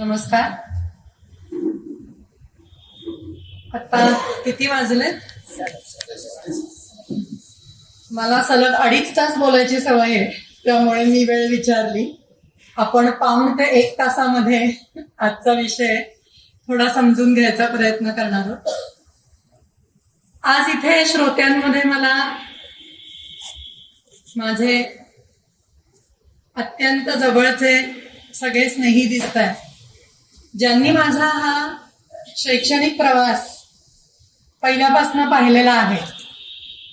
नमस्कार. आता किती वाजले? मला सलग 2.5 तास बोलायची सवय आहे, त्यामुळे मी वेळ विचारली. आपण 1.5 ते 1 तासामध्ये आजचा विषय थोडा समजून घ्यायचा प्रयत्न करणार आहोत. आज इथे श्रोत्यांमध्ये मला माझे अत्यंत जवळचे सगळे स्नेही दिसत आहेत, ज्यांनी माझा हा शैक्षणिक प्रवास पहिल्यापासून पाहिलेला आहे.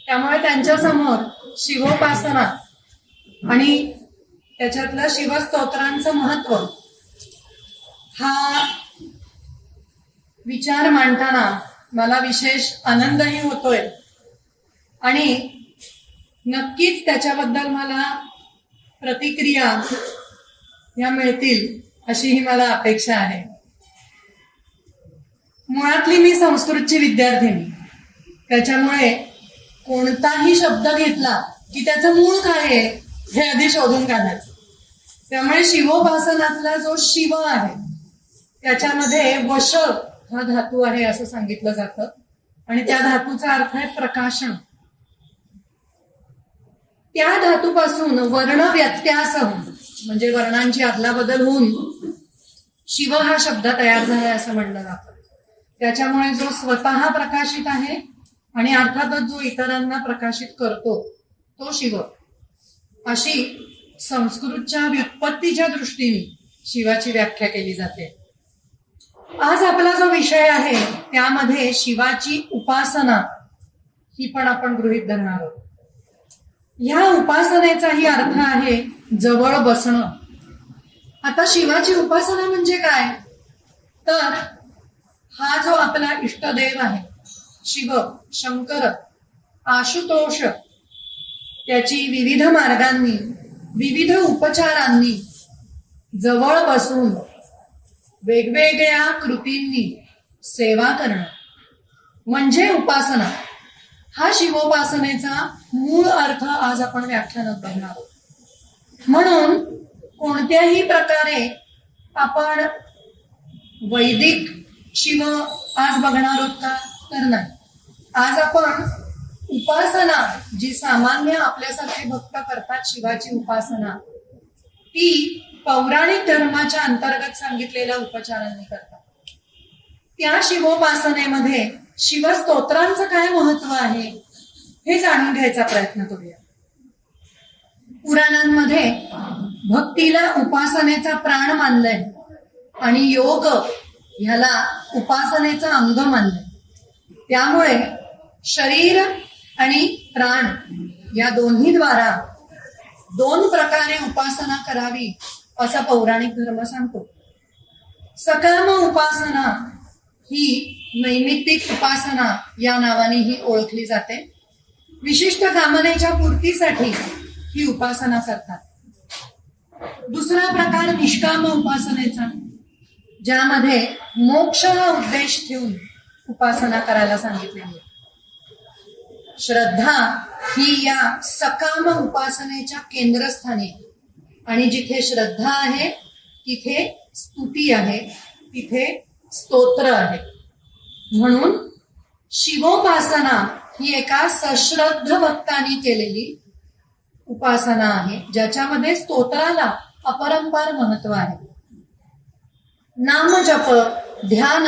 त्यामुळे त्यांच्या समोर शिवोपासना आणि त्याच्यातलं शिवस्तोत्रांचं महत्व हा विचार मांडताना मला विशेष आनंदही होतोय आणि नक्कीच त्याच्याबद्दल मला प्रतिक्रिया या मिळतील अशी ही मला अपेक्षा आहे. मुळातली मी संस्कृतची विद्यार्थिनी, त्याच्यामुळे कोणताही शब्द घेतला की त्याचं मूळ काय आहे हे आधी शोधून काढायचं. त्यामुळे शिवोपासनातला जो शिव आहे त्याच्यामध्ये वश हा धातू आहे असं सांगितलं जातं आणि त्या धातूचा अर्थ आहे प्रकाशन. त्या धातूपासून वर्ण व्यत्यास म्हणजे वर्णांची अदलाबदल होऊन शिव हा शब्द तयार झालाय असं म्हणलं जातं. त्याच्यामुळे जो स्वतः प्रकाशित आहे आणि अर्थातच जो इतरांना प्रकाशित करतो तो शिव, अशी संस्कृतच्या व्युत्पत्तीच्या दृष्टीने शिवाची व्याख्या केली जाते. आज आपला जो विषय आहे त्यामध्ये शिवाची उपासना ही पण आपण गृहीत धरणार आहोत. ह्या उपासनेचाही अर्थ आहे जवळ बसणं. आता शिवाची उपासना म्हणजे काय, तर हा जो आपला इष्टदेव आहे शिव, शंकर, आशुतोष, त्याची विविध मार्गांनी विविध उपचारांनी जवळ बसून वेगवेगळ्या कृतींनी सेवा करणं म्हणजे उपासना. हा शिवोपासनेचा मूळ अर्थ आज आपण व्याख्यानात बघणार आहोत. म्हणून कोणत्याही प्रकारे आपण वैदिक शिव आज बघणार आहोत का, तर नाही. आज आपण उपासना जी सामान्य आपल्यासारखे भक्त करतात शिवाची उपासना, ती पौराणिक धर्माच्या अंतर्गत सांगितलेल्या उपचारांनी करतात. त्या शिवोपासनेमध्ये शिवस्तोत्रांचं काय महत्व आहे हे जाणून घ्यायचा प्रयत्न करूया. पुराणांमध्ये भक्तीला उपासनेचा प्राण मानलंय आणि योग ह्याला उपासनेचं अंग मानलंय. त्यामुळे शरीर आणि प्राण या दोन्हीद्वारा 2 प्रकारे उपासना करावी असा पौराणिक धर्म सांगतो. सकाम उपासना ही नैमित्तिक उपासना या नावाने ही ओळखली जाते. विशिष्ट कामनेच्या पूर्तीसाठी ही उपासना करतात. दुसरा प्रकार निष्काम उपासनेचा, ज्यामध्ये मोक्ष हा उद्देश ठेवून उपासना करायला सांगितलेली आहे. श्रद्धा ही या सकाम उपासनेच्या केंद्रस्थानी, आणि जिथे श्रद्धा आहे तिथे स्तुती आहे, तिथे स्तोत्र आहे. म्हणून शिवोपासना ही एका सश्रद्ध भक्तांनी केलेली उपासना आहे, ज्याच्यामध्ये स्तोत्राला अपरंपार महत्व आहे. नामजप, ध्यान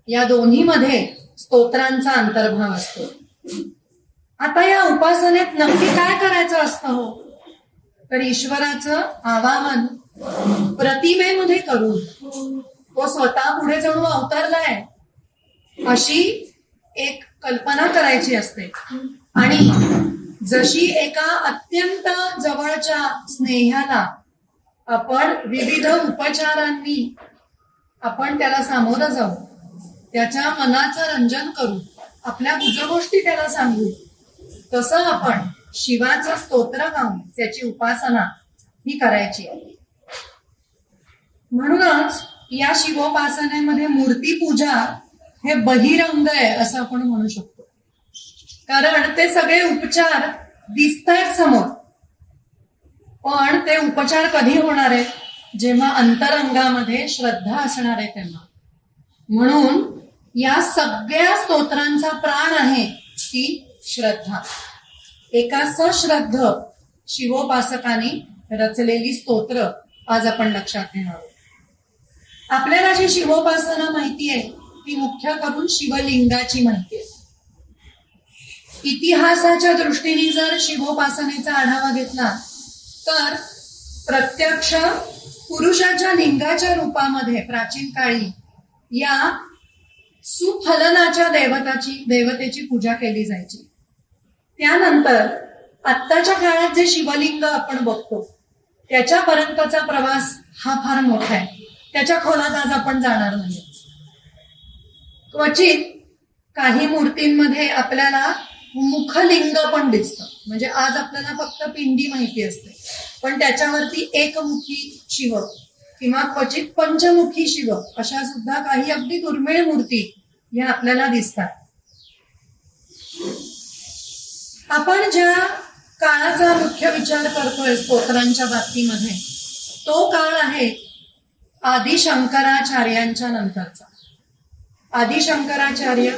या दोन्हीमध्ये स्तोत्रांचा अंतर्भाव असतो. आता या उपासनेत नक्की काय करायचं असतं हो, तर ईश्वराचं आवाहन प्रतिमेमध्ये करून तो स्वतः पुढे जणू अवतरलाय अशी एक कल्पना करायची असते. आणि जशी एका अत्यंत जवळच्या स्नेहाला आपण विविध उपचारांनी आपण त्याला सामोरं जाऊ, त्याच्या मनाचं रंजन करू, आपल्या गुजगोष्टी त्याला सांगू, तसं आपण शिवाचं स्तोत्र गाऊन त्याची उपासना ही करायची आहे. म्हणूनच या शिवोपासनेमध्ये मूर्तीपूजा हे बहिरंग आहे असं आपण म्हणू शकतो. कारण ते सगळे उपचार दिसतायत समोर, पण ते उपचार कधी होणार आहेत जेव्हा अंतरंगामध्ये श्रद्धा असणार आहे तेव्हा. म्हणून या सगळ्या स्तोत्रांचा प्राण आहे ती श्रद्धा. एका सश्रद्ध शिवोपासकाने रचलेली स्तोत्र आज आपण लक्षात घेणार आहोत. आपल्याला जी शिवोपासना माहिती आहे ती मुख्य करून शिवलिंगाची माहिती आहे. इतिहासाच्या दृष्टीने जर शिवोपासनेचा आढावा घेतला तर प्रत्यक्ष पुरुषाच्या लिंगाच्या रूपामध्ये प्राचीन काळी या सुफलनाच्या देवतेची पूजा केली जायची. त्यानंतर आत्ताच्या काळात जे शिवलिंग आपण बघतो त्याच्यापर्यंतचा प्रवास हा फार मोठा आहे. त्याच्या खोलात आज आपण जाणार नाही. क्वचित काही मूर्तींमध्ये आपल्याला मुखलिंग पण दिसतं. म्हणजे आज आपल्याला फक्त पिंडी माहिती असते, पण त्याच्यावरती एकमुखी शिव किंवा क्वचित पंचमुखी शिव अशा सुद्धा काही अगदी दुर्मिळ मूर्ती या आपल्याला दिसतात. आपण ज्या काळाचा मुख्य विचार करतोय स्तोत्रांच्या बाबतीमध्ये तो काळ आहे आदि शंकराचार्यांच्या नंतरचा. आदि शंकराचार्य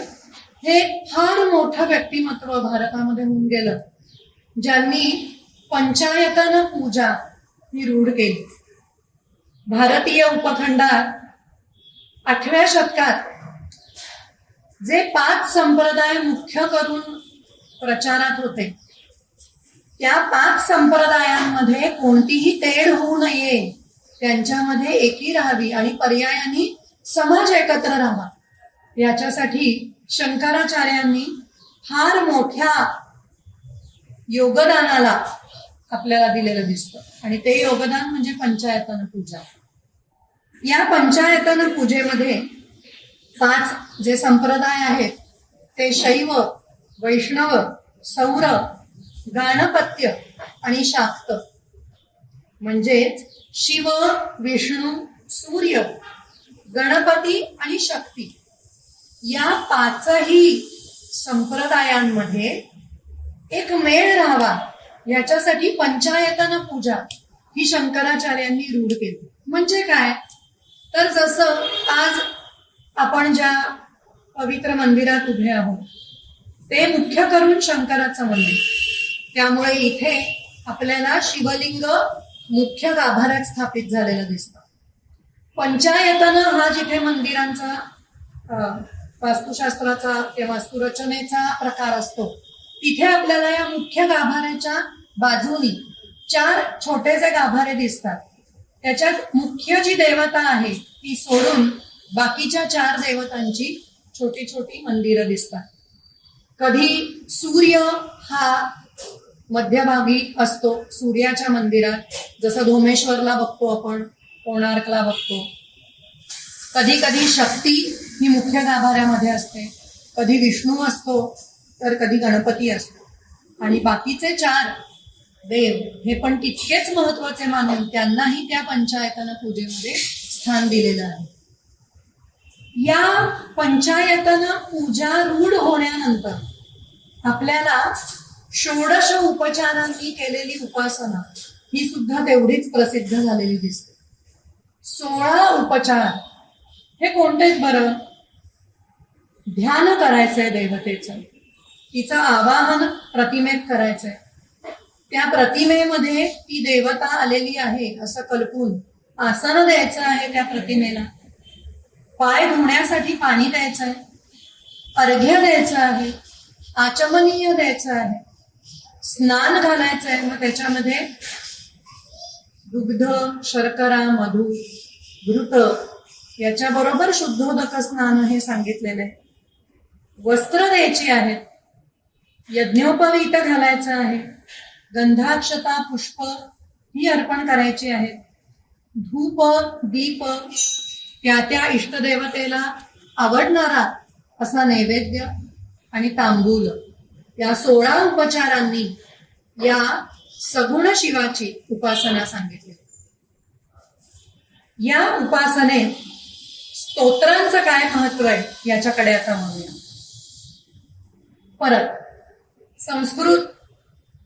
हे फार मोठं व्यक्तिमत्व भारतामध्ये होऊन गेलं, ज्यांनी पंचायतन पूजा ही रूढ केली. भारतीय उपखंडात 8व्या शतकात जे 5 संप्रदाय मुख्य करून प्रचारात होते त्या 5 संप्रदायांमध्ये कोणतीही तेढ होऊ नये, त्यांच्यामध्ये एकी राहावी आणि पर्यायाने समाज एकत्र राहावा याच्यासाठी शंकराचार्यांनी फार मोठ्या योगदानाला आपल्याला दिलेलं दिसतं. आणि ते योगदान म्हणजे पंचायतन पूजा. या पंचायतन पूजेमध्ये 5 जे संप्रदाय आहेत ते शैव, वैष्णव, सौर, गाणपत्य आणि शाक्त. म्हणजेच शिव, विष्णू, सूर्य, गणपती आणि शक्ती या 5ही संप्रदायांमध्ये एक मेळ राहावा याच्यासाठी पंचायतन पूजा ही शंकराचार्यांनी रूढ केली. म्हणजे काय तर जसं आज आपण ज्या पवित्र मंदिरात उभे आहोत ते मुख्य करून शंकराचं मंदिर, त्यामुळे इथे आपल्याला शिवलिंग मुख्य गाभाऱ्यात स्थापित झालेलं दिसतं. पंचायतन हा जिथे मंदिरांचा वास्तुशास्त्राचा किंवा वास्तुरचनेचा प्रकार असतो तिथे आपल्याला या मुख्य गाभाऱ्याच्या बाजूनी 4 छोटेसे गाभारे दिसतात. त्याच्यात मुख्य जी देवता आहे ती सोडून बाकीच्या 4 देवतांची छोटी छोटी मंदिरं दिसतात. कधी सूर्य हा मध्यभागी असतो. सूर्याच्या मंदिरात जसं धोमेश्वरला बघतो आपण, कोणार्कला बघतो. कधी कधी शक्ती ही मुख्य गाभाऱ्यामध्ये असते, कधी विष्णू असतो तर कधी गणपती असतो. आणि बाकीचे 4 देव हे पण तितकेच महत्वाचे मानून त्यांनाही त्या पंचायतन पूजेमध्ये स्थान दिलेलं आहे. या पंचायतन पूजा रूढ होण्यानंतर आपल्याला षोडश उपचारांनी केलेली उपासना ही सुद्धा तेवढीच प्रसिद्ध झालेली दिसते. 16 उपचार हे कोणतेच बरं? ध्यान करायचंय देवतेचं, तिचं आवाहन प्रतिमेत करायचंय. त्या प्रतिमेमध्ये ती देवता आलेली आहे असं कल्पून आसन द्यायचं आहे त्या प्रतिमेला. पाय धुण्यासाठी पाणी द्यायचंय, अर्घ्य द्यायचं आहे, आचमनीय द्यायचं आहे, स्नान घालायचंय. मग त्याच्यामध्ये दुग्ध, शर्करा, मधु, घृत याच्याबरोबर शुद्धोदक स्नान हे सांगितलेलं आहे. वस्त्र द्यायची आहेत, यज्ञोपवीत घालायचं आहे, गंधाक्षता, पुष्प ही अर्पण करायची आहेत, धूप, दीप, त्या इष्टदेवतेला आवडणारा असा नैवेद्य आणि तांबूल या 16 उपचारांनी या सगुण शिवाची उपासना सांगितली. या उपासनेत स्तोत्रांचं काय महत्व आहे याच्याकडे आता म्हणूया. परत संस्कृत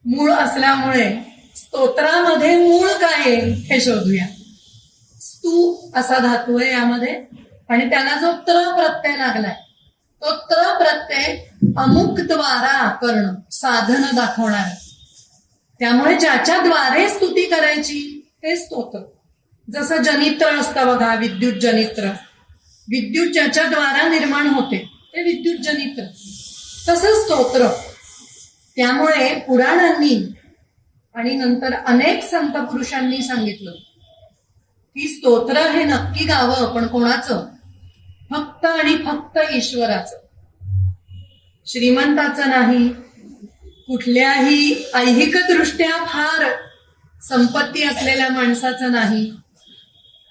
मूळ असल्यामुळे स्तोत्रामध्ये मूळ काय आहे हे शोधूया. स्तू असा धातू आहे यामध्ये, आणि त्याला जो त्र प्रत्यय लागलाय तो त्र प्रत्यय अमुक द्वारा करणं, साधन दाखवणार. त्यामुळे ज्याच्याद्वारे स्तुती करायची ते स्तोत्र. जसं जनित्र असतं बघा, विद्युत जनित्र, विद्युत ज्याच्याद्वारा निर्माण होते ते विद्युत जनित्र. तसंच स्तोत्र. त्यामुळे पुराणांनी आणि नंतर अनेक संत पुरुषांनी सांगितलं की स्तोत्र हे नक्की गावं, पण कोणाचं? फक्त आणि फक्त ईश्वराचं. श्रीमंताचं नाही, कुठल्याही ऐहिक दृष्ट्या फार संपत्ती असलेल्या माणसाचं नाही,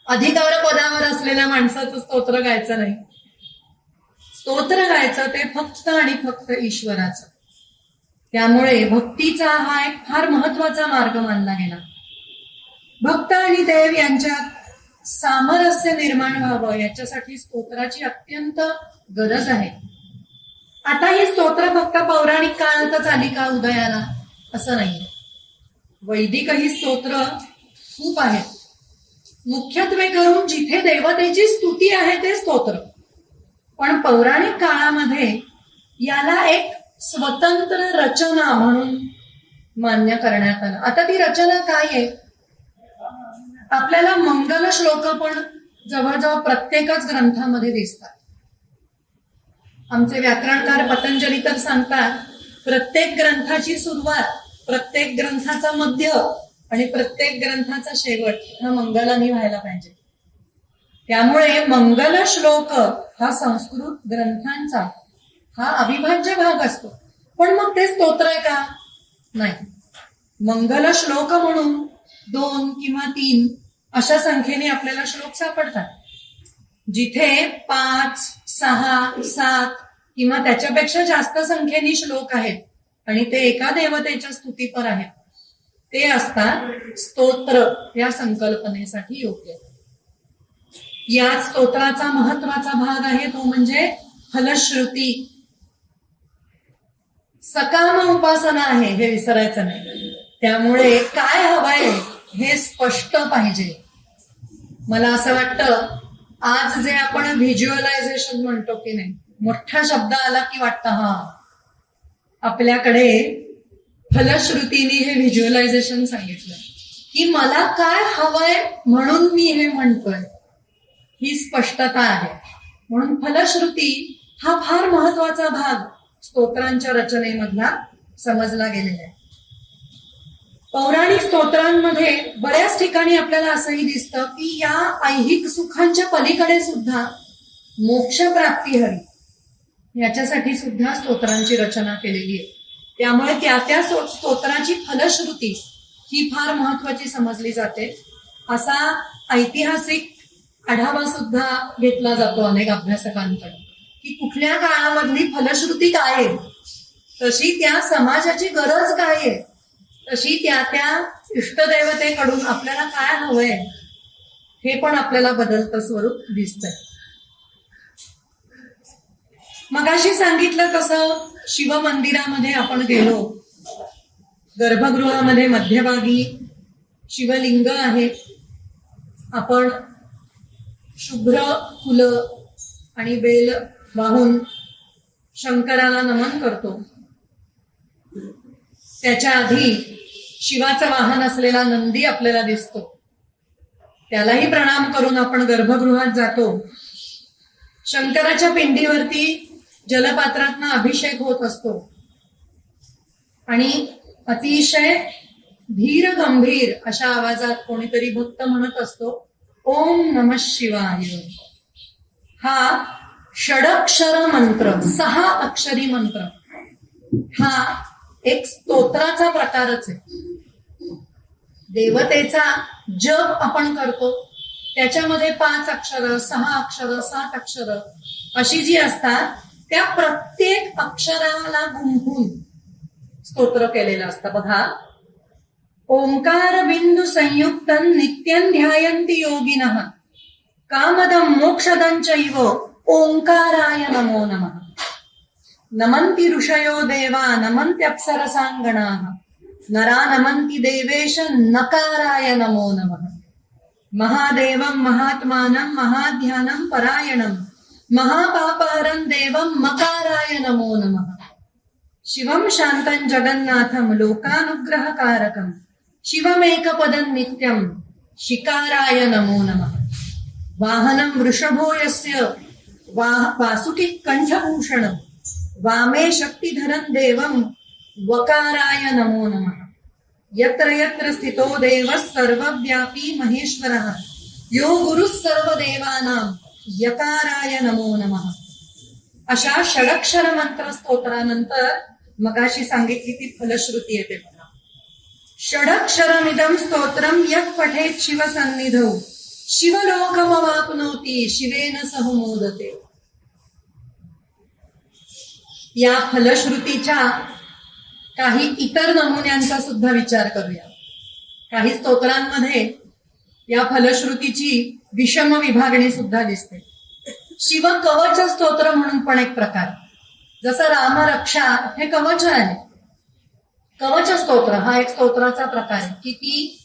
अधिकार पदावर असलेल्या माणसाचं स्तोत्र गायचं नाही. स्तोत्र गायचं ते फक्त आणि फक्त ईश्वराचं. त्यामुळे भक्तीचा हा एक फार महत्वाचा मार्ग मानला गेला. भक्त आणि देव यांच्यात सामरस्य निर्माण व्हावं याच्यासाठी स्तोत्राची अत्यंत गरज आहे. आता ही स्तोत्र फक्त पौराणिक काळातच आली का उदयाला असं नाही. वैदिक ही स्तोत्र खूप आहेत. मुख्यत्वे करून जिथे देवतेची स्तुती आहे ते स्तोत्र. पण पौराणिक काळामध्ये याला एक स्वतंत्र रचना म्हणून मान्य करण्यात आलं. आता ती रचना काय आहे? आपल्याला मंगल श्लोक पण जवळजवळ प्रत्येकच ग्रंथामध्ये दिसतात. आमचे व्याकरणकार पतंजली तर सांगतात, प्रत्येक ग्रंथाची सुरुवात, प्रत्येक ग्रंथाचा मध्य आणि प्रत्येक ग्रंथाचा शेवट हा मंगलाने व्हायला पाहिजे. त्यामुळे मंगल श्लोक हा संस्कृत ग्रंथांचा हा अविभाज्य भाग असतो. पण मग ते स्तोत्र आहे का? नाही. मंगल श्लोक म्हणून 2 किंवा 3 अशा संख्येने आपल्याला श्लोक सापडतात. जिथे 5, 6, 7 किंवा त्याच्यापेक्षा जास्त संख्येने श्लोक आहेत आणि ते एका देवतेच्या स्तुतीपर आहेत, ते असतात स्तोत्र या संकल्पनेसाठी योग्य. या स्तोत्राचा महत्वाचा भाग आहे तो म्हणजे फलश्रुती. सकाम उपासना आहे हे विसरायचं नाही. त्यामुळे काय हवंय हे स्पष्ट पाहिजे. मला असं वाटतं आज जे आपण व्हिज्युअलायझेशन म्हणतो की नाही, मोठा शब्द आला की वाटतं हा आपल्याकडे फलश्रुतीने हे व्हिज्युअलायझेशन सांगितलं की मला काय हवंय म्हणून मी हे म्हणतोय, ही स्पष्टता आहे. म्हणून फलश्रुती हा फार महत्वाचा भाग स्तोत्रांच्या रचनेमधला समजला गेलेला आहे. पौराणिक स्तोत्रांमध्ये बऱ्याच ठिकाणी आपल्याला असंही दिसतं की या ऐहिक सुखांच्या पलीकडे सुद्धा मोक्षप्राप्ती हवी याच्यासाठी सुद्धा स्तोत्रांची रचना केलेली आहे. त्यामुळे त्या स्तोत्राची फलश्रुती ही फार महत्वाची समजली जाते. असा ऐतिहासिक आढावा सुद्धा घेतला जातो अनेक अभ्यासकांकडे की कुठल्या काळामधली फलश्रुती काय आहे, तशी त्या समाजाची गरज काय आहे, तशी त्या इष्टदेवतेकडून आपल्याला काय हवंय हे पण आपल्याला बदलतं स्वरूप दिसतंय. मगाशी सांगितलं तसं शिवमंदिरामध्ये आपण गेलो, गर्भगृहामध्ये मध्यभागी शिवलिंग आहे. आपण शुभ्र फुलं आणि बेल वाहून शंकराला नमन करतो. त्याच्या आधी शिवाचं वाहन असलेला नंदी आपल्याला दिसतो, त्यालाही प्रणाम करून आपण गर्भगृहात जातो. शंकराच्या पिंडीवरती जलपात्रातनं अभिषेक होत असतो आणि अतिशय धीर गंभीर अशा आवाजात कोणीतरी भक्त म्हणत असतो, ओम नमः शिवाय. हा षडक्षर मंत्र, 6 अक्षरी मंत्र, हा एक स्तोत्राचा प्रकारच आहे. देवतेचा जप आपण करतो त्याच्यामध्ये 5 अक्षर, 6 अक्षर, 7 अक्षर अशी जी असतात त्या प्रत्येक अक्षराला गुंफून स्तोत्र केलेलं असतं. बघा, ओंकार बिंदू संयुक्त नित्यं ध्यायन्ति योगिनः कामदं मोक्षदं चैव ओंकाराय नमो नमः. नमन्ति ऋषयो देवा नमन्त्यप्सरसांगणाः नरा नमन्ति देवेश नकाराय नमो नमः. महादेवं महात्मानं महाध्यानं परायणं महापापहरं देवं मकाराय नमो नमः. शिवं शान्तं जगन्नाथं लोकानुग्रहकारकं शिवमेकपदं नित्यं शिकाराय नमो नमः. वाहनं वृषभो यस्य वासुकी कंठभूषणं वामे शक्तिधरं देवं वकाराय नमो नमः. यत्र यत्र स्थितो देवः सर्वव्यापी महेश्वरः यो गुरुः सर्वदेवानां यकाराय नमो नमः. अशा षडक्षर मंत्र स्तोत्रानंतर मगाशी सांगितली ती फलश्रुती येते बघा. षडक्षरमिदं स्तोत्रं यः पठेत् शिवसन्निधौ शिवलोकमवाप्नोति शिवेन सह मोदते. या फलश्रुतीच्या काही इतर नमुन्यांचा सुद्धा विचार करूया. काही स्तोत्रांमध्ये या फलश्रुतीची विषम विभागणी सुद्धा दिसते. शिव कवच स्तोत्र म्हणून पण एक प्रकार, जसं रामरक्षा हे कवच आहे. कवच स्तोत्र हा एक स्तोत्राचा प्रकार आहे की ती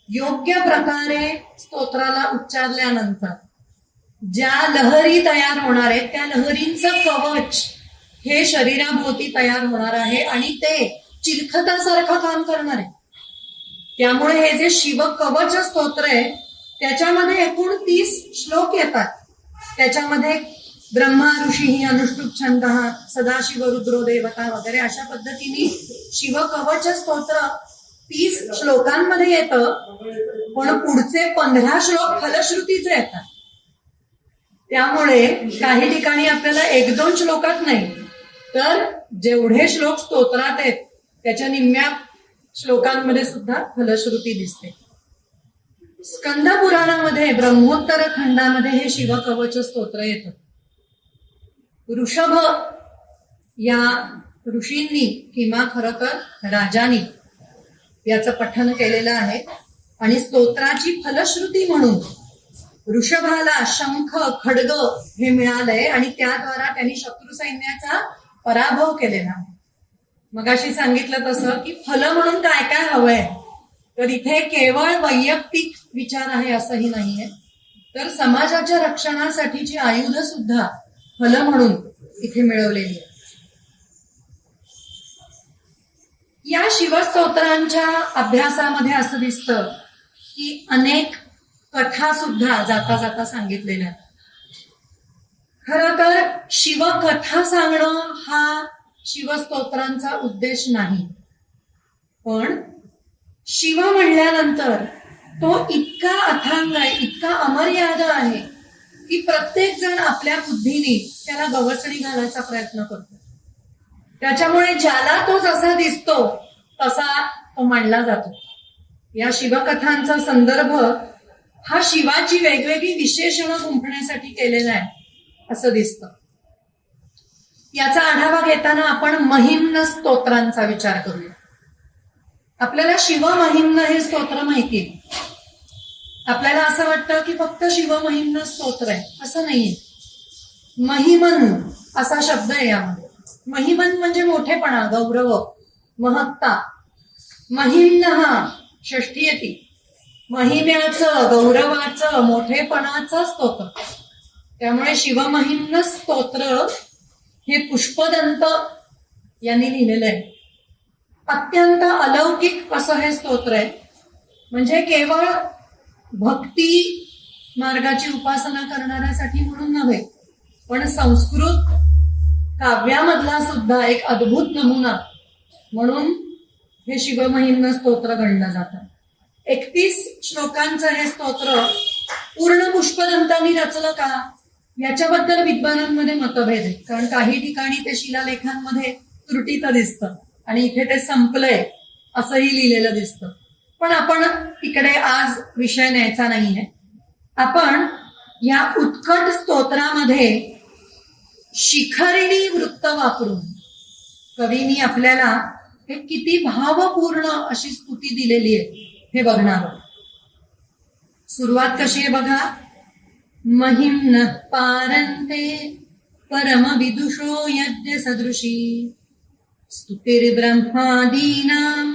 योग्य प्रकारे स्तोत्राला उच्चारल्यानंतर ज्या लहरी तयार होणार आहेत त्या लहरींचं कवच हे शरीराभोवती तयार होणार आहे आणि ते चिलखतासारखं काम करणार आहे. त्यामुळे हे जे शिव कवच स्तोत्र आहे त्याच्यामध्ये एकूण 30 श्लोक येतात. त्याच्यामध्ये ब्रह्मा ऋषी अनुष्टुप छंद सदाशिव रुद्रो देवता वगैरे अशा पद्धतीने शिव कवच स्तोत्र 30 श्लोकांमध्ये येतं. पण पुढचे 15 श्लोक फलश्रुतीचे येतात. त्यामुळे काही ठिकाणी आपल्याला 1-2 श्लोकात नाही तर जेवढे श्लोक स्तोत्रात आहेत त्याच्या निम्म्या श्लोकांमध्ये सुद्धा फलश्रुती दिसते. स्कंद पुराणामध्ये ब्रह्मोत्तर खंडामध्ये हे शिवकवच स्तोत्र येतं. ऋषभ या ऋषींनी किंवा खरं तर राजांनी याचं पठण केलेलं आहे आणि स्तोत्राची फलश्रुती म्हणून ऋषभाला शंख खड्ग हे मिळालंय आणि त्याद्वारा त्यांनी शत्रू सैन्याचा पराभव केलेला आहे. मगाशी सांगितलं तसं की फल म्हणून काय काय हवंय तर इथे केवळ वैयक्तिक विचार आहे असंही नाहीये, तर समाजाच्या रक्षणासाठीची आयुध सुद्धा फल म्हणून इथे मिळवलेली आहे. या शिवस्तोत्रांच्या अभ्यासामध्ये असं दिसतं की अनेक कथा सुद्धा जाता जाता सांगितलेल्या आहेत. खरं तर शिवकथा सांगणं हा शिवस्तोत्रांचा उद्देश नाही, पण शिव म्हणल्यानंतर तो इतका अथांग आहे, इतका अमर्याद आहे की प्रत्येक जण आपल्या बुद्धीने त्याला गवसणी घालायचा प्रयत्न करतो. त्याच्यामुळे ज्याला तो जसा दिसतो तसा तो मांडला जातो. या शिवकथांचा संदर्भ हा शिवाची वेगवेगळी विशेषणं गुंफण्यासाठी केलेला आहे असं दिसतं. याचा आढावा घेताना आपण महिम्न स्तोत्रांचा विचार करूया. आपल्याला शिवमहिम्न हे स्तोत्र माहिती आहे. आपल्याला असं वाटतं की फक्त शिवमहिम्न स्तोत्र आहे, असं नाहीये. महिमन असा शब्द आहे यामध्ये. महिमन म्हणजे मोठेपणा, गौरव, महत्ता. महिम्न हा षष्ठी येते. महिम्याचं, गौरवाचं, मोठेपणाचं स्तोत्र. त्यामुळे शिवमहिम्न स्तोत्र हे पुष्पदंत यांनी लिहिलेलं आहे. अत्यंत अलौकिक असं हे स्तोत्र आहे. म्हणजे केवळ भक्ती मार्गाची उपासना करणाऱ्यासाठी म्हणून नव्हे, पण संस्कृत काव्यामधला सुद्धा एक अद्भुत नमुना म्हणून हे शिवमहिम्न स्तोत्र गणलं जातं. 31 श्लोकांचं हे स्तोत्र पूर्ण पुष्पदंतांनी रचलं का याच्याबद्दल विद्वानांमध्ये मतभेद आहे. कारण काही ठिकाणी ते शिलालेखांमध्ये त्रुटीत दिसतं आणि इथे ते संपलंय असंही लिहिलेलं दिसतं. पण आपण तिकडे आज विषय न्यायचा नाहीये. आपण या उत्कट स्तोत्रामध्ये शिखरिणी वृत्त वापरून कवींनी आपल्याला हे किती भावपूर्ण अशी स्तुती दिलेली आहे हे बघणार आहोत. सुरुवात कशी आहे बघा. महिम्न पारन्ते परम विदुषो यज्ञ सदृशी स्तुतिर्ब्रह्मादीनां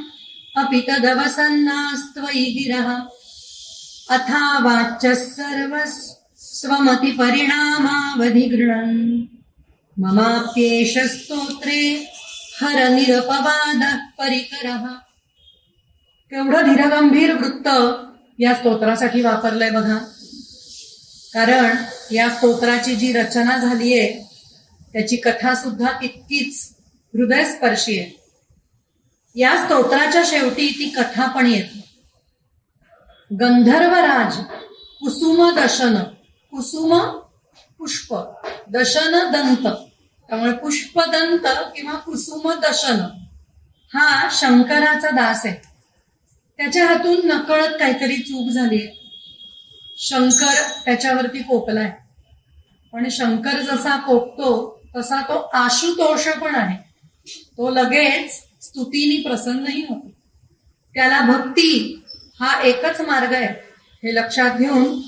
अपि तदवसन्नास्त्वयि गिरः अथा वाच्य सर्व स्वमती परिणामावधी गृणन् ममाप्येष स्तोत्रे हर निरपवाद परिकरः. केवढं धीरगंभीर वृत्त या स्तोत्रासाठी वापरलंय बघा. कारण या स्तोत्राची जी रचना झालीय त्याची कथा सुद्धा तितकीच हृदयस्पर्शी आहे. या स्तोत्राच्या शेवटी ती कथा पण येते. गंधर्वराज कुसुम दशन, कुसुम पुष्प, दशन दंत, त्यामुळे पुष्पदंत किंवा कुसुम दशन हा शंकराचा दास आहे. त्याच्या हातून नकळत काहीतरी चूक झाली. शंकर त्याच्यावरती कोपलाय. पण शंकर जसा कोपतो तसा तो आशुतोष पण आहे. तो लगेच स्तुतीने प्रसन्नही होतो. त्याला भक्ती हा एकच मार्ग आहे हे लक्षात घेऊन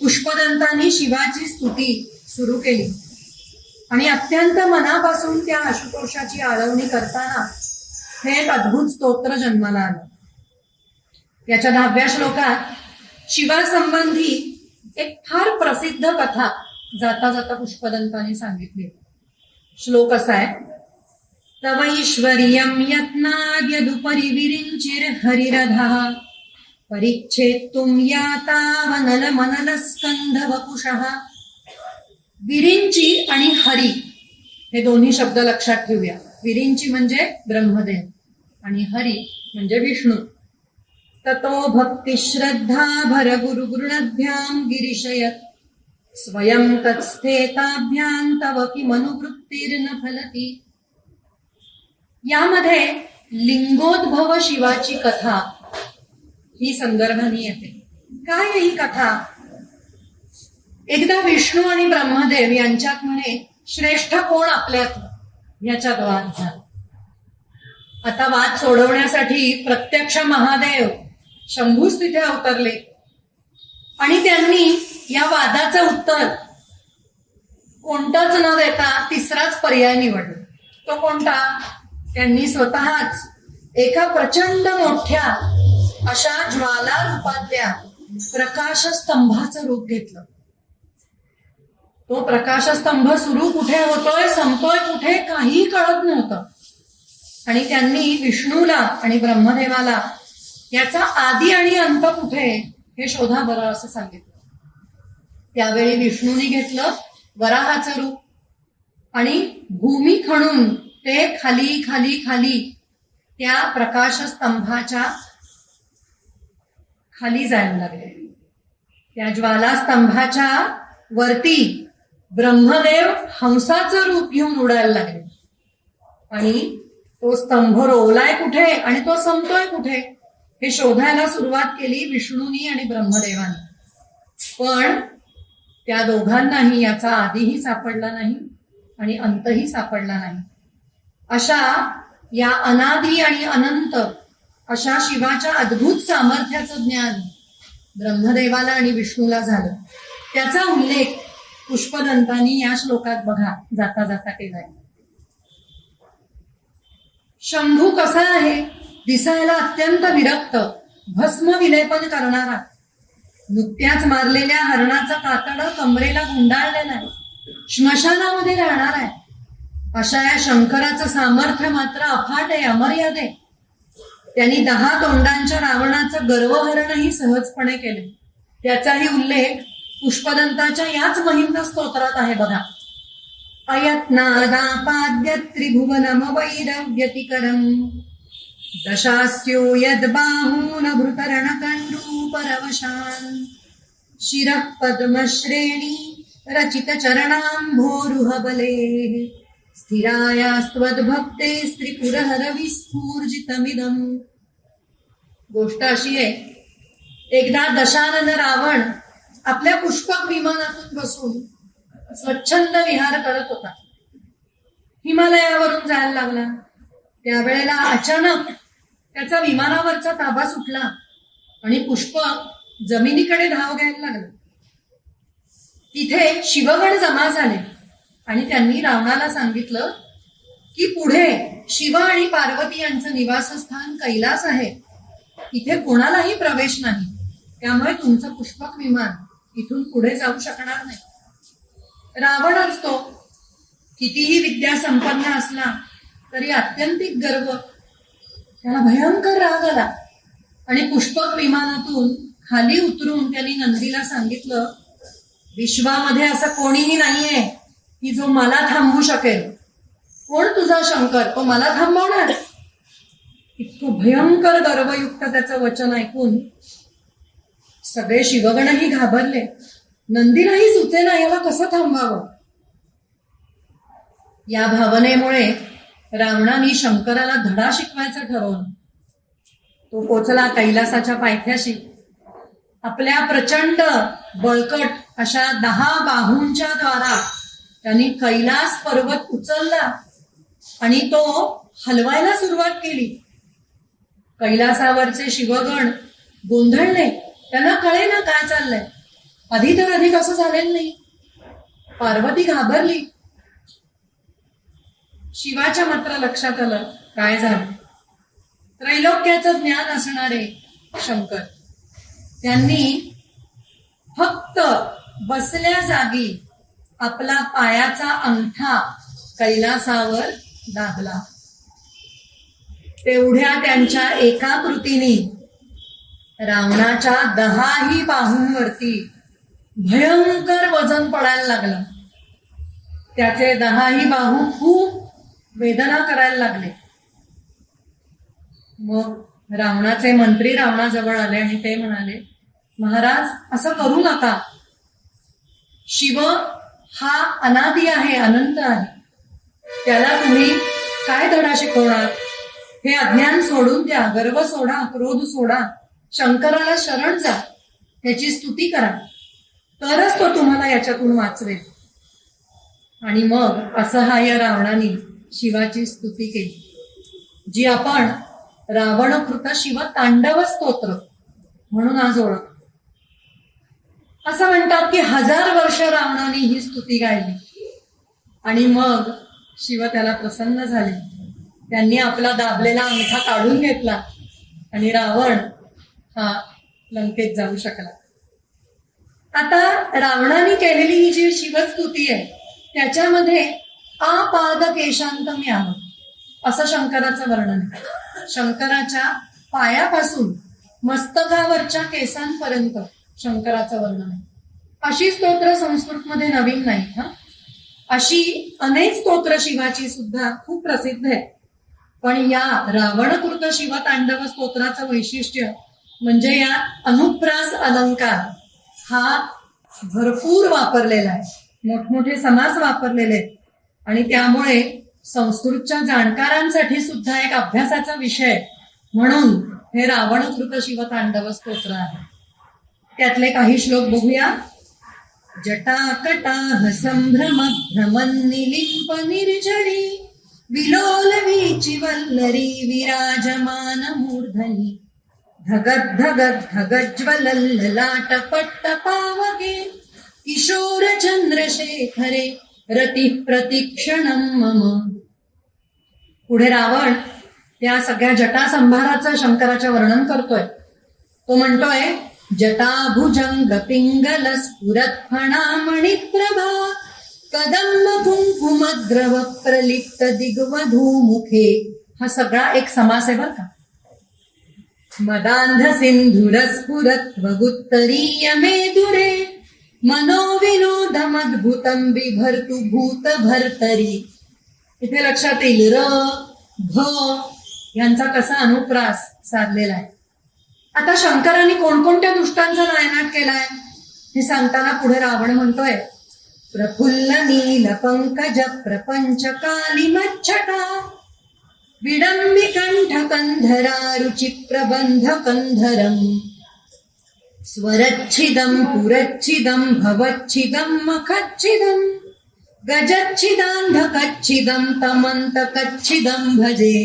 पुष्पदंतांनी शिवाची स्तुती सुरू केली. आणि अत्यंत मनापासून त्या आशुतोषाची आळवणी करताना हे एक अद्भुत स्तोत्र जन्माला आलं. याच्या 10व्या श्लोकात शिवासंबंधी एक फार प्रसिद्ध कथा जाता जाता पुष्पदंतांनी सांगितली. श्लोक असा आहे. तवैश्वर्यं यत्नाद्यदुपरि विरिञ्चिर् हरिरधः परिच्छेत्तुं यातावनल मनलस्कंधवपुषः. विरिंची आणि हरी हे दोन्ही शब्द लक्षात ठेवूया. विरिंची म्हणजे ब्रह्मदेव आणि हरी म्हणजे विष्णू. ततो भक्ती श्रद्धा भर गुरुगृणभ्याम गिरिशयत स्वयं तत्स्थेताभ्यां तव किमनुवृत्तिर्न फलती. यामध्ये लिंगोद्भव शिवाची कथा ही संदर्भाने येते. काय ही कथा? एकदा विष्णू आणि ब्रह्मदेव यांच्यात म्हणे श्रेष्ठ कोण आपल्यात याच्यात वाद झाला. आता वाद सोडवण्यासाठी प्रत्यक्ष महादेव शंभूच तिथे अवतरले आणि त्यांनी या वादाचं उत्तर कोणतंच न देता तिसराच पर्याय निवडला. तो कोणता? त्यांनी स्वतःच एका प्रचंड मोठ्या अशा ज्वाला रूपातल्या प्रकाशस्तंभाचं रूप घेतलं. तो प्रकाशस्तंभ सुरू कुठे होतोय संपतोय कुठे काही कळत नव्हतं. आणि त्यांनी विष्णूला आणि ब्रह्मदेवाला याचा आदी आणि अंत कुठे हे शोधा बरं असं सांगितलं. त्यावेळी विष्णूने घेतलं वराहाचं रूप आणि भूमी खणून ते खाली खाली खाली त्या प्रकाशस्तंभाच्या खाली जायला लागले. त्या ज्वालास्तंभाच्या वरती ब्रह्मदेव हंसाचं रूप घेऊन उडायला लागले. आणि तो स्तंभ रोवलाय कुठे आणि तो संपतोय कुठे हे शोधायला सुरुवात केली विष्णूनी आणि ब्रह्मदेवानी. पण त्या दोघांनाही याचा आदिही सापडला नाही आणि अंतही सापडला नाही. अशा या अनादी आणि अनंत अशा शिवाच्या अद्भुत सामर्थ्याचं ज्ञान ब्रह्मदेवाला आणि विष्णूला झालं. त्याचा उल्लेख पुष्पदंतांनी या श्लोकात बघा जाता जाता केलाय. शंभू कसा आहे? दिसायला अत्यंत विरक्त, भस्म विलेपन करणारा. नुकत्याच मारलेल्या हरणाचा कातडं कमरेला गुंडाळलेला आहे. श्मशानामध्ये राहणार आहे. अशा या शंकराचं सामर्थ्य मात्र अफाट आहे, अमर्याद आहे. त्यांनी 10 तोंडांच्या रावणाचं गर्वहरणही सहजपणे केले. त्याचाही उल्लेख पुष्पदंताच्या याच महिम्न स्तोत्रात आहे बघा. अयत्नादापाद्य त्रिभुवनमवैरव्यतिकरम् दशास्यो यद्बाहून भृतरणकण्डूपरवशान् शिरः पद्मश्रेणी रचित चरणाम्भोरुहबले स्थिरायास्त्वद्भक्ते स्त्रिपुरहर विस्फूर्जितमिदम्. गोष्ट अशी आहे, एकदा दशानन रावण आपल्या पुष्पक विमानातून बसून स्वच्छंद विहार करत होता. हिमालयावरून जायला लागला. त्यावेळेला अचानक त्याचा विमानावरचा ताबा सुटला आणि पुष्पक जमिनीकडे धाव घ्यायला लागला. तिथे शिवगण जमा झाले आणि त्यांनी रावणाला सांगितलं की पुढे शिव आणि पार्वती यांचं निवासस्थान कैलास आहे. इथे कोणालाही प्रवेश नाही. त्यामुळे तुमचं पुष्पक विमान इथून पुढे जाऊ शकणार नाही. रावणच तो कितीही विद्या संपन्न असला तरी आत्यंतिक गर्व, त्याला भयंकर राग आला आणि पुष्पक विमानातून खाली उतरून त्यांनी नंदीला सांगितलं, विश्वामध्ये असं कोणीही नाहीये की जो मला थांबवू शकेल. कोण तुझा शंकर, तो मला थांबवणार? इतकं भयंकर गर्वयुक्त त्याचं वचन ऐकून सगळे शिवगणही घाबरले. नंदीलाही सुचेना याला कसं थांबवावं. या भावनेमुळे रावणाने शंकराला धडा शिकवायचं ठरवलं. तो पोचला कैलासाच्या पायथ्याशी. आपल्या प्रचंड बळकट अशा 10 बाहूंच्या द्वारा त्यांनी कैलास पर्वत उचलला आणि तो हलवायला सुरुवात केली. कैलासावरचे शिवगण गोंधळले, त्यांना कळेना काय चाललंय. आधी तर अधिक असं झालेलं नाही. पार्वती घाबरली. शिवाच्या मात्र लक्षात आलं काय झालं. त्रैलोक्याचं ज्ञान असणारे शंकर त्यांनी फक्त बसल्या जागी आपला पायाचा अंगठा कैलासावर दाबला. तेवढ्या त्यांच्या एका कृतीने रावणाच्या 10ही बाहूंवरती भयंकर वजन पडायला लागलं. त्याचे 10ही बाहू खूप वेदना करायला लागले. मग रावणाचे मंत्री रावणाजवळ आले आणि ते म्हणाले, महाराज असं करू नका. शिव हा अनादी आहे, अनंत आहे. त्याला तुम्ही काय धडा शिकवणार? हे अज्ञान सोडून द्या, गर्व सोडा, क्रोध सोडा, शंकराला शरण जा, त्याची स्तुती करा, तरच तो तुम्हाला याच्यातून वाचवेल. आणि मग असहाय्य रावणाने शिवाची स्तुती केली, जी आपण रावणकृत शिव तांडव स्तोत्र म्हणून आज ओळखतो. असं म्हणतात की 1000 वर्ष रावणाने ही स्तुती गायली आणि मग शिव त्याला प्रसन्न झाले. त्यांनी आपला दाबलेला अंगठा काढून घेतला आणि रावण हा लंकेत जाऊ शकला. आता रावणाने केलेली ही जी शिवस्तुती आहे त्याच्यामध्ये आपाद केशांतम यावं असं शंकराचं वर्णन आहे. शंकराच्या पायापासून मस्तकावरच्या केसांपर्यंत शंकराचं वर्णन आहे. अशी स्तोत्र संस्कृतमध्ये नवीन नाही. अशी अनेक स्तोत्र शिवाची सुद्धा खूप प्रसिद्ध आहेत. पण या रावणकृत शिव तांडव स्तोत्राचं वैशिष्ट्य म्हणजे या अनुप्रास अलंकार हा भरपूर वापरलेला आहे. मोठमोठे समास वापरलेले आहेत आणि त्यामुळे संस्कृतच्या जाणकारांसाठी सुद्धा एक अभ्यासाचा विषय म्हणून हे रावणकृत शिव तांडव स्तोत्र आहे. त्यातले काही श्लोक बघूया. जटाकटाह संभ्रम भ्रमन् निलिंप निर्झरी विलोल वीची वल्लरी विराजमान मूर्धनी धगद धगद धगज्वलल्ललाट पट्ट पावगे किशोर चंद्रशेखरे रती प्रतिक्षणम मम. पुढे रावण त्या सगळ्या जटासंभाराचं शंकराचं वर्णन करतोय. तो म्हणतोय, जटाभुजंग पिंगल स्फुरत फणामणि प्रभा कदंब कुंकुमद्रव प्रलिप्त दिग्वधूमुखे. हा सगळा एक समास आहे बर का. मदांध सिंधुर स्फुरत वगुत्तरीय मेदुरे मनोविनोदमद्भुतं बिभर्तु भूत भर्तरी. इथे लक्षात येईल र भ यांचा कसा अनुप्रास साधलेला आहे. आता शंकराने कोणकोणत्या दुष्टांचा नायनाट केलाय हे सांगताना पुढे रावण म्हणतोय, प्रफुल्ल नील पंकज प्रपंच कालिमच्छटा विडंबि कंठ कंधरा रुचि प्रबंध कंधरम स्वरच्छिदं पुरच्छिदं भवच्छिदं मखच्छिदं गजच्छिदांधकच्छिदं तमंतकच्छिदं भजे.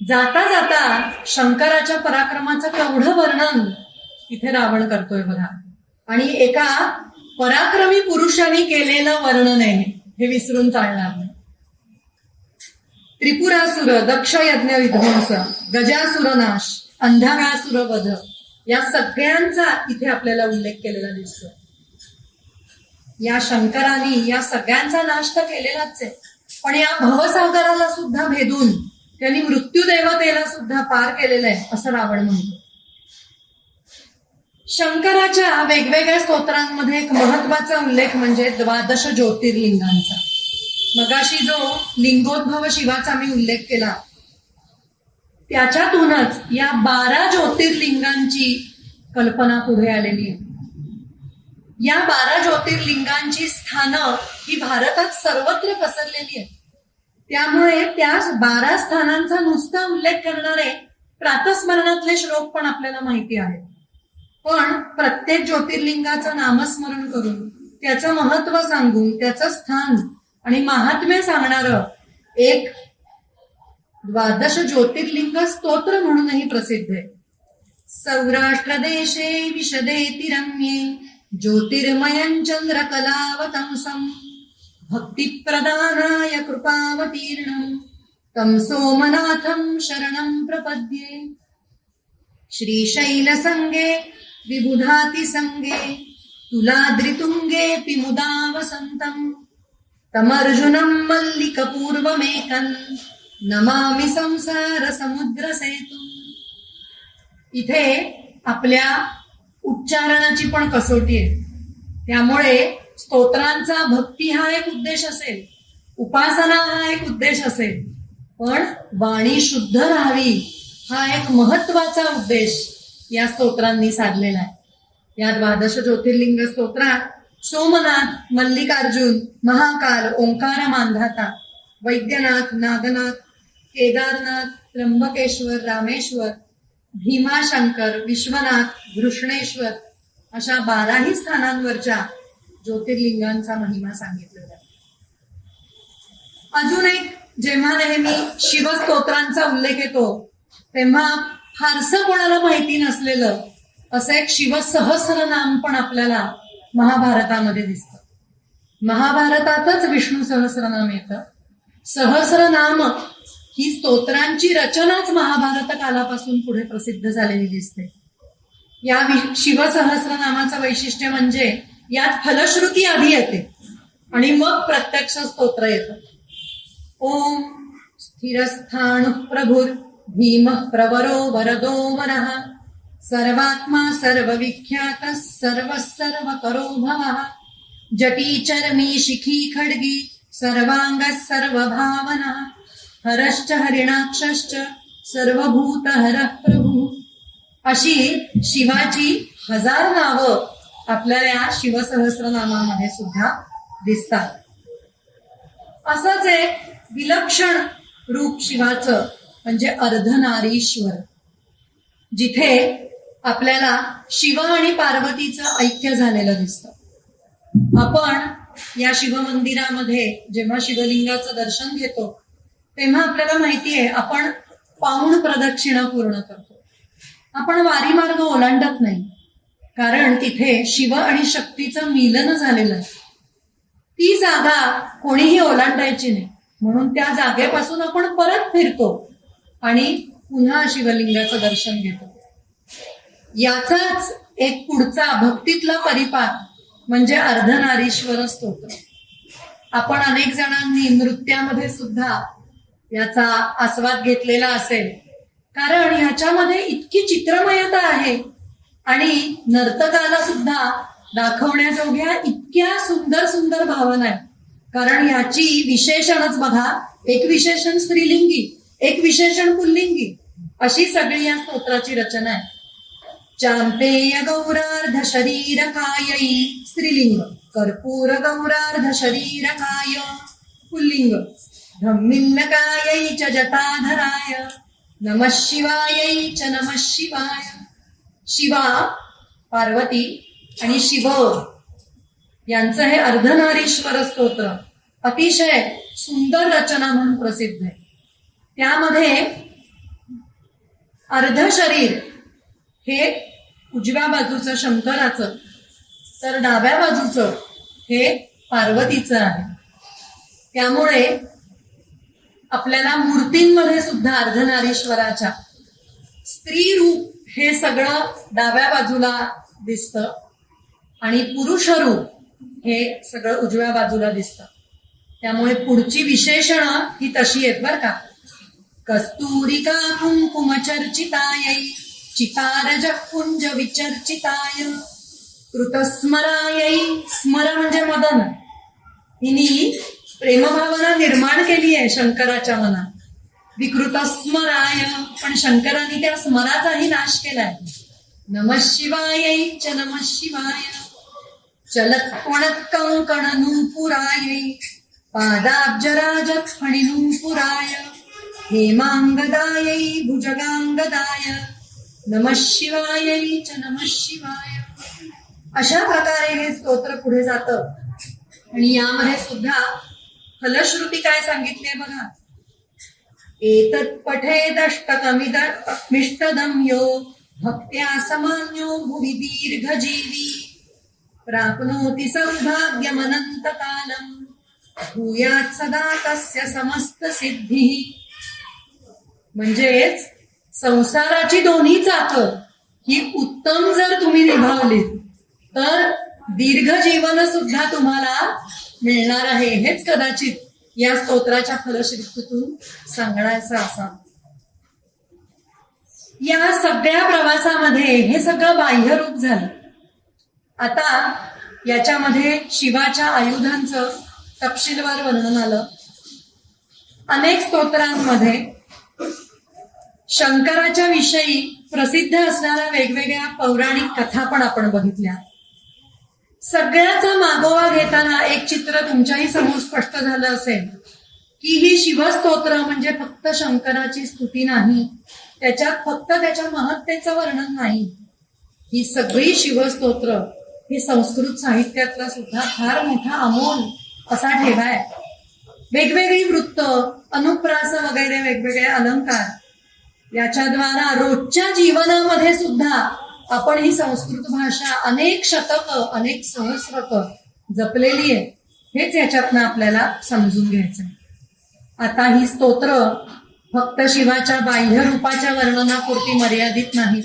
जाता जाता शंकराच्या पराक्रमाचं केवढं वर्णन इथे रावण करतोय बघा. आणि एका पराक्रमी पुरुषाने केलेलं वर्णन आहे हे विसरून चालणार नाही. त्रिपुरासुर दक्ष यज्ञ विध्वंस गजासुर नाश अंधारासुर वध या सगळ्यांचा इथे आपल्याला उल्लेख केलेला दिसतो. या शंकराने या सगळ्यांचा नाश तर केलेलाच आहे, पण या भवसागराला सुद्धा भेदून त्यांनी मृत्यूदेवतेला सुद्धा पार केलेलं आहे असं रावण म्हणतो. शंकराच्या वेगवेगळ्या स्तोत्रांमध्ये एक महत्वाचा उल्लेख म्हणजे 12 ज्योतिर्लिंगांचा. मगाशी जो लिंगोद्भव शिवाचा मी उल्लेख केला त्याच्यातूनच या 12 ज्योतिर्लिंगांची कल्पना पुढे आलेली आहे. या 12 ज्योतिर्लिंगांची स्थानं ही भारतात सर्वत्र पसरलेली आहेत. त्यामुळे त्या 12 स्थानांचा नुसता उल्लेख करणारे प्रातस्मरणातले श्लोक पण आपल्याला माहिती आहेत. पण प्रत्येक ज्योतिर्लिंगाचं नामस्मरण करून त्याचं महत्व सांगून त्याचं स्थान आणि महात्म्य सांगणारं एक 12 ज्योतिर्लिंग स्तोत्र म्हणूनही प्रसिद्ध आहे. सौराष्ट्र देशे विशदे तिरम्ये ज्योतिर्मयं चंद्रकलावतंसं भक्तिप्रदानाय कृपावतीर्णं तं सोमनाथं शरणं प्रपद्ये. श्रीशैलसंगे विबुधातिसंगे तुलाद्रितुङ्गेऽपि मुदा वसन्तं तमर्जुनं मल्लिकपूर्वमेकं नमामि संसार समुद्र सेतु. इथे आपल्या उच्चारणाची पण कसोटी आहे. त्यामुळे स्तोत्रांचा भक्ती हा एक उद्देश असेल, उपासना हा एक उद्देश असेल, पण वाणी शुद्ध राहावी हा एक महत्वाचा उद्देश या स्तोत्रांनी साधलेला आहे. या 12 ज्योतिर्लिंग स्तोत्रात सोमनाथ, मल्लिकार्जुन, महाकाल, ओंकार मांधाता, वैद्यनाथ, नागनाथ, केदारनाथ, त्र्यंबकेश्वर, रामेश्वर, भीमाशंकर, विश्वनाथ, घृष्णेश्वर अशा 12ही स्थानांवरच्या ज्योतिर्लिंगांचा महिमा सांगितलेला आहे. अजून एक, जेव्हा नेहमी शिवस्तोत्रांचा उल्लेख येतो तेव्हा फारसं कोणाला माहिती नसलेलं असं एक शिवसहस्रनाम पण आपल्याला महाभारतामध्ये दिसतं. महाभारतातच विष्णू सहस्रनाम येतं. सहस्रनाम ही स्तोत्रांची रचनाच महाभारत कालापासून पुढे प्रसिद्ध झालेली दिसते. या शिवसहस्रनामाचं वैशिष्ट्य म्हणजे यात फलश्रुती आधी येते आणि मग प्रत्यक्ष स्तोत्र येतं. ओम स्थिरस्थाणु प्रभुर भीम प्रवरो वरदो वरः सर्वात्मा सर्वविख्यातः सर्वकरो भवः जटीचर्मी शिखी खड्गी सर्वांगः सर्वभावनः हरश्च हरिणाक्षश्च सर्वभूतहरः प्रभू. अशी शिवाची 1000 नावं आपल्याला या शिवसहस्रनामामध्ये सुद्धा दिसतात. असंच एक विलक्षण रूप शिवाचं म्हणजे अर्धनारीश्वर, जिथे आपल्याला शिव आणि पार्वतीचं ऐक्य झालेलं दिसतं. आपण या शिवमंदिरामध्ये जेव्हा शिवलिंगाचं दर्शन घेतो तेव्हा आपल्याला माहितीये आपण पाऊण प्रदक्षिणा पूर्ण करतो. आपण वारी मार्ग ओलांडत नाही, कारण तिथे शिव आणि शक्तीचं मिलन झालेलं आहे. ती जागा कोणीही ओलांडायची नाही, म्हणून त्या जागेपासून आपण परत फिरतो आणि पुन्हा शिवलिंगाचं दर्शन घेतो. याचाच एक पुढचा भक्तीतला परिपाक म्हणजे अर्धनारीश्वर स्तोत्र. आपण अनेक जणांनी नृत्यामध्ये सुद्धा याचा आस्वाद घेतलेला असेल, कारण ह्याच्यामध्ये इतकी चित्रमयता आहे आणि नर्तकाला सुद्धा दाखवण्याजोग्या इतक्या सुंदर सुंदर भावना आहेत. कारण ह्याची विशेषणच बघा, एक विशेषण स्त्रीलिंगी, एक विशेषण पुल्लिंगी, अशी सगळी या स्तोत्राची रचना आहे. चांपेय गौरार्ध शरीर कायई स्त्रीलिंग, कर्पूर गौरार्ध शरीर काय पुल्लिंग, धम्मिल्लकायै च जटाधराय नमः शिवायै च नमः शिवाय. शिवा, पार्वती आणि शिव यांचं हे अर्धनारीश्वर स्तोत्र अतिशय सुंदर रचना म्हणून प्रसिद्ध आहे. त्यामध्ये अर्ध शरीर हे उजव्या बाजूचं शंकराचं, तर डाव्या बाजूचं हे पार्वतीचं आहे. त्यामुळे आपल्याला मूर्तींमध्ये सुद्धा अर्धनारीश्वराच्या स्त्री रूप हे सगळं डाव्या बाजूला दिसतं आणि पुरुषरूप हे सगळं उजव्या बाजूला दिसतं. त्यामुळे पुढची विशेषणं ही तशी आहेत बरं का. कस्तुरिका कुंकुम चर्चितायै चितारज कुंज विचर्चिताय कृतस्मरायै. स्मर म्हणजे मदन. हिनी प्रेमभावना निर्माण केली आहे शंकराच्या मनात. विकृत स्मराय, पण शंकराने त्या स्मराचाही नाश केलाय. नमः शिवाय च नमः शिवाय. चलत्वणत कंकण नूपुराय पादाब्जराज फणिनूपुराय हेमांगदाय भुजगांगदाय नमः शिवाय च नमः शिवाय. अशा प्रकारे हे स्तोत्र पुढे जातं. आणि यामध्ये सुद्धा फलश्रुती काय सांगितलीये बघा. एतत् पठेदष्टकमिदमिष्टदम्यो भक्त्या समान्यो भुवि दीर्घजीवी प्राप्नोति सौभाग्यमनन्तकालम् भूयात् सदा तस्य समस्त सिद्धिः. म्हणजेच संसाराची दोन्ही चाकं ही उत्तम जर तुम्ही निभावलीत तर दीर्घ जीवन सुद्धा तुम्हाला मिळणार आहे. हेच कदाचित या स्तोत्राच्या फलश्रुतीतून सांगण्याचं असा. या सगळ्या प्रवासामध्ये हे सगळं बाह्यरूप झालं. आता याच्यामध्ये शिवाच्या आयुधांचं तपशीलवार वर्णन आलं. अनेक स्तोत्रांमध्ये शंकराच्या विषयी प्रसिद्ध असणाऱ्या वेगवेगळ्या पौराणिक कथा पण आपण बघितल्या. सगळ्याचा मागोवा घेताना एक चित्र तुमच्याही समोर स्पष्ट झालं असेल की ही शिवस्तोत्र म्हणजे फक्त शंकराची स्तुती नाही, त्याच्यात फक्त त्याच्या महत्तेचं वर्णन नाही. ही सगळी शिवस्तोत्र ही संस्कृत साहित्यातला सुद्धा फार मोठा अमोल असा ठेवा आहे. वेगवेगळी वृत्त, अनुप्रास वगैरे वेगवेगळे अलंकार याच्याद्वारा रोजच्या जीवनामध्ये सुद्धा आपण ही संस्कृत भाषा अनेक शतकं, अनेक सहस्रक जपलेली आहे. हेच याच्यातनं आपल्याला समजून घ्यायचंय. आता ही स्तोत्र फक्त शिवाच्या बाह्य रूपाच्या वर्णनापुरती मर्यादित नाही.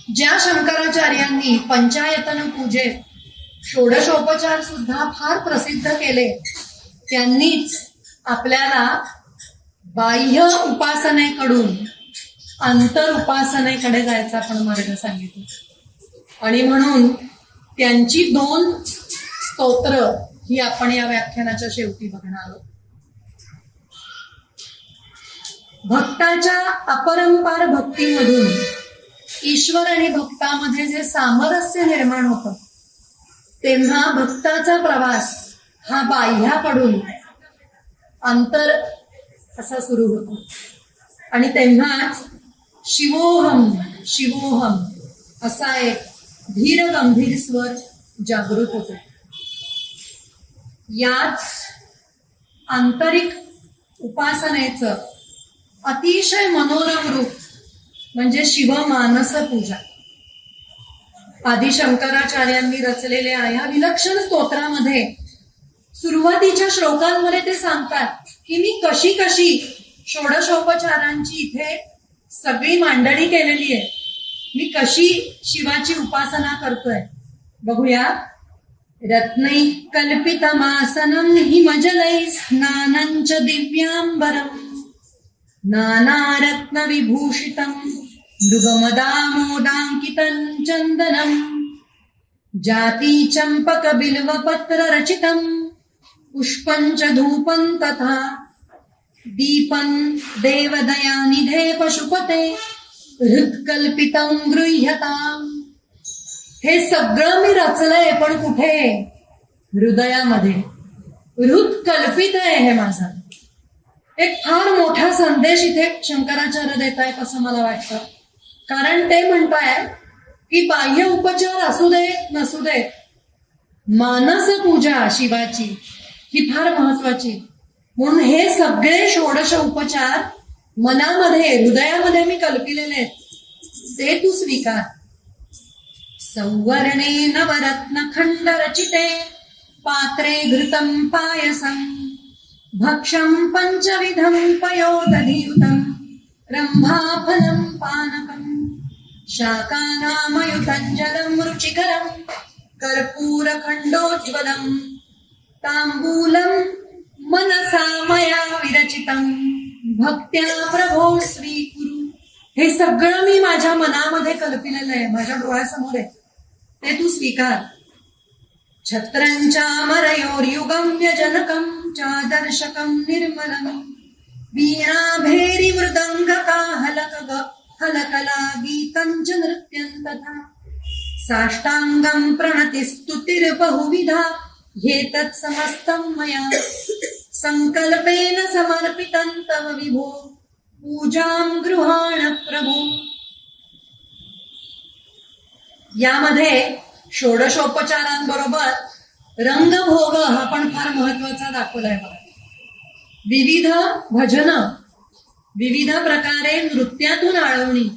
ज्या शंकराचार्यांनी पंचायतन पूजेत षोडशोपचार सुद्धा फार प्रसिद्ध केले त्यांनीच आपल्याला बाह्य उपासनेकडून अंतर उपासनेकडे जायचा पण मार्ग सांगितला. आणि म्हणून त्यांची 2 स्तोत्र ही आपण या व्याख्यानाच्या शेवटी बघणार आहोत. भक्ताच्या अपरंपार भक्तीमधून ईश्वर आणि भक्तामध्ये जे सामरस्य निर्माण होतं तेव्हा भक्ताचा प्रवास हा बाह्याकडून अंतर असा सुरू होतो. आणि तेव्हाच शिवोहम शिवोहम असा एक धीर गंभीर स्वर जागृत होतो. याच आंतरिक उपासनेचं अतिशय मनोरम रूप म्हणजे शिवमानस पूजा. आदि शंकराचार्यांनी रचलेल्या या विलक्षण स्तोत्रामध्ये सुरुवातीच्या श्लोकांमध्ये ते सांगतात की मी कशी कशी षोडशोपचारांची इथे सगळी मांडणी केलेली आहे, मी कशी शिवाची उपासना करतोय. बघूया. रत्नै कल्पितमासनं हिमजलै स्नानं च दिव्यांबरं नानारत्न विभूषितं मृगमदामोदांकितं चन्दनं जाती चंपक बिल्वपत्र रचितं पुष्पं च धूपं तथा दीपं देवदयानिधे पशुपते हृत्कल्पितं गृह्यताम्. हे सगळं मी रचलंय पण कुठे? हृदयामध्ये. हृत्कल्पित आहे हे माझं. एक फार मोठा संदेश इथे शंकराचार्य देत आहेत असं मला वाटतं. कारण ते म्हणताय की बाह्य उपचार असू दे नसू दे, मानस पूजा शिवाची ही फार महत्वाची. म्हणून हे सगळे षोडश उपचार मनामध्ये हृदयामध्ये मी कल्पिलेले आहेत ते तू स्वीकार. सौवर्णे नवरत्न खंड रचिते पात्रे घृतं पायसं भक्षं पंचविधं पयोदधियुतं रंभाफलं पानकं शाकानामयुतञ्जलं रुचिकरं कर्पूरखण्डोज्ज्वलं ताम्बूलं मनसा मया विरचितं भक्त्या प्रभो स्वीकुरु. हे सगळं मी माझ्या मनामध्ये कल्पिलेलं आहे, माझ्या डोळ्यासमोर आहे, ते तू स्वीकार. छत्रञ्चामरयोर्युगं व्यजनकं चादर्शकं निर्मलं वीणाभेरी मृदङ्गका हलकला गीतं च नृत्यं तथा साष्टाङ्गं प्रणतिस्तुतिर्बहुविधा ह्येतत् समस्तं मया संकल्पेन समर्पितं तव विभो पूजां गृहाण प्रभो. यामध्ये षोडशोपचारांबरोबर रंगभोग हा पण फार महत्वाचा दाखवलाय बघा. विविध भजन, विविध प्रकारे नृत्यातून आळवणी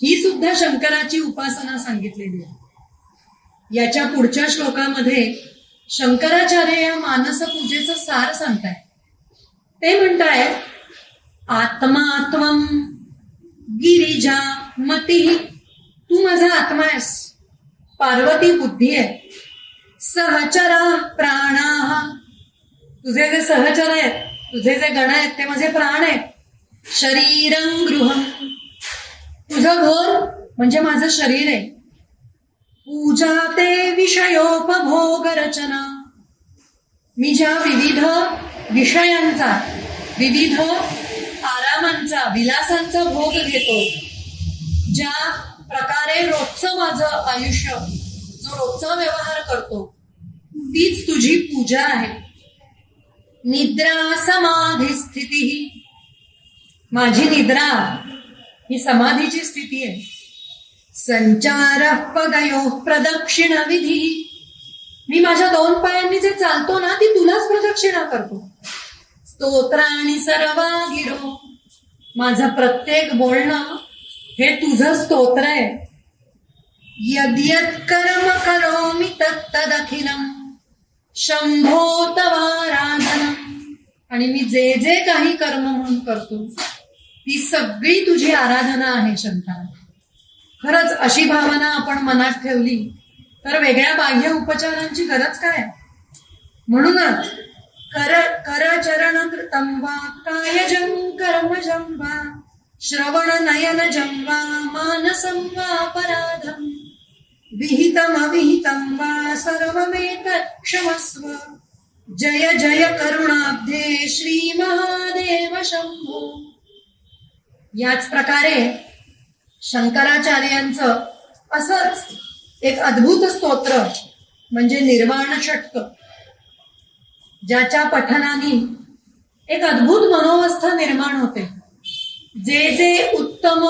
ही सुद्धा शंकराची उपासना सांगितलेली आहे. याच्या पुढच्या श्लोकामध्ये शंकराचार्य या मानस पूजेचं सार सांगताय. ते म्हणताय, आत्मात्वम गिरिजा मती, तू माझा आत्मा आहेस, पार्वती बुद्धी आहे, सहचरा प्राणा, तुझे जे सहचर आहेत, तुझे जे गण आहेत ते माझे प्राण आहेत. शरीरं गृहं, तुझं घर म्हणजे माझं शरीर आहे. पूजा ते विषयोपभोग रचना, मी ज्या विविध विषयांचा, विविध आरामांचा, विलासांचा भोग घेतो, ज्या प्रकारे रोजचं माझं आयुष्य, जो रोजचा व्यवहार करतो, तीच तुझी पूजा आहे. निद्रा समाधी स्थिती, माझी निद्रा ही समाधीची स्थिती आहे. संचार पदयो प्रदक्षिण विधी, मी माझ्या दोन पायांनी जे चालतो ना, ती तुलाच प्रदक्षिणा करतो. स्तोत्राणि सर्वा गिरो, माझं प्रत्येक बोलणं हे तुझं स्तोत्र आहे. यद्यत् कर्म करोमि तत्तदखिलम् शंभो तवाराधनम्, आणि मी जे जे काही कर्म म्हणून करतो ती सगळी तुझी आराधना आहे शंकरा. खरंच अशी भावना आपण मनात ठेवली तर वेगळ्या बाह्य उपचारांची गरज काय. म्हणूनच करचरण कृतं वा कायजं कर्मजं वा श्रवण नयनजं वा मानसं वापराधं विहितम् अविहितं वा सर्वमेतत् क्षमस्व. जय जय करुणाब्धे श्री महादेव शंभो. याच प्रकारे शंकराचार्यांचं असंच एक अद्भुत स्तोत्र म्हणजे निर्वाण षटक, ज्याच्या पठनाने एक अद्भुत मनोवस्था निर्माण होते. जे जे उत्तम,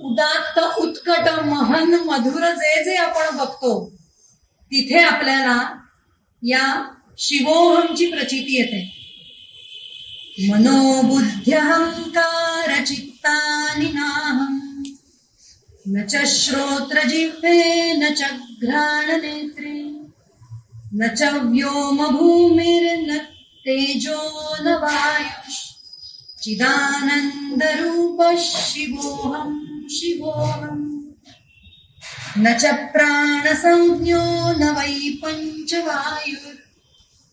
उदात्त, उत्कट, महन, मधुर जे जे आपण बघतो, तिथे आपल्याला या शिवोहमची प्रचिती येते. मनोबुद्ध्यहंकार चित्तानि नाहं न च श्रोत्रजिह्वे न च घ्राणनेत्रे न च व्योम भूमिर्न तेजो न वायुः चिदानन्दरूप शिवोऽहं शिवोऽहम्. न च प्राणसंज्ञो न वै पञ्चवायुर्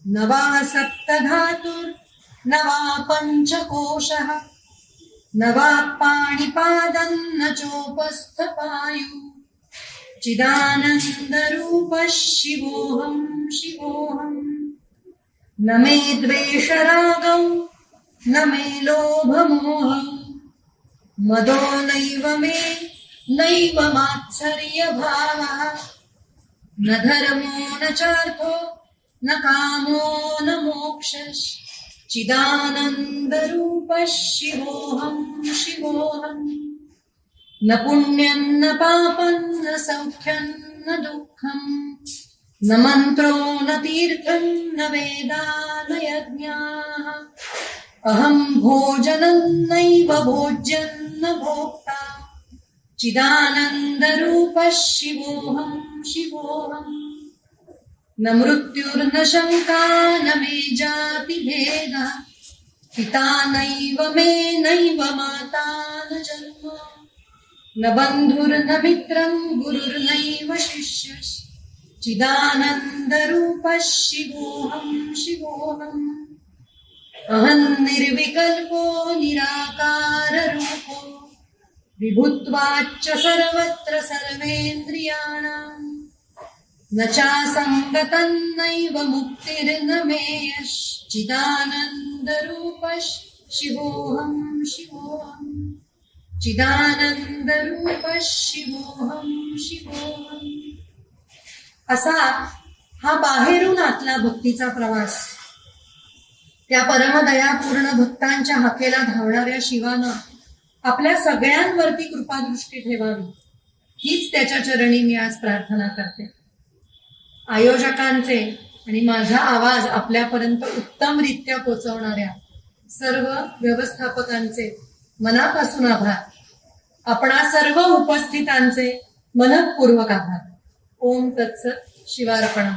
न वा सप्तधातुर्न वा पञ्चकोशः न वा पाणिपादं न चोपस्थपायु चिदानन्दरूप शिवोऽहं शिवोऽहम्. न मे द्वेषरागौ न मे लोभमोहं मदो नैव मे नैव मात्सर्यभावः न धर्मो न चार्थो न कामो न मोक्षः चिदानन्दरूपः शिवोऽहं शिवोऽहम्. न पुण्यं न पापं न सौख्यं न दुःखं न मन्त्रो न तीर्थं न वेदा न यज्ञाः अहं भोजनं नैव भोज्यं न भोक्ता चिदानन्दरूपः शिवोऽहं शिवोऽहम्. न मृत्युर्न शङ्का न मे जातिभेदः पिता नैव मे नैव माता न जन्म न बंधुर्न मित्रं गुरुर्नैव शिष्यः चिदानन्दरूपः शिवोऽहम् अहं निर्विकल्पो निराकाररूपो विभुत्वाच्च सर्वत्र सर्वेन्द्रियाणाम् न चासङ्गतन्नैव मुक्तिर्न मे यश्चिदानन्दरूपः शिवोऽहम् चिदानन्दरूपः शिवोऽहम् असा हा बाहेरून आतला भक्तीचा प्रवास त्या परमदयापूर्ण भक्तांच्या हाकेला धावणाऱ्या शिवानं आपल्या सगळ्यांवरती कृपादृष्टी ठेवावी हीच त्याच्या चरणी मी आज प्रार्थना करते. आयोजकांचे आणि माझा आवाज आपल्यापर्यंत उत्तमरित्या पोचवणाऱ्या सर्व व्यवस्थापकांचे मनापासून आभार. आपणा सर्व उपस्थितांचे मनःपूर्वक आभार. ओम तत्सत. शिवार्पणम्.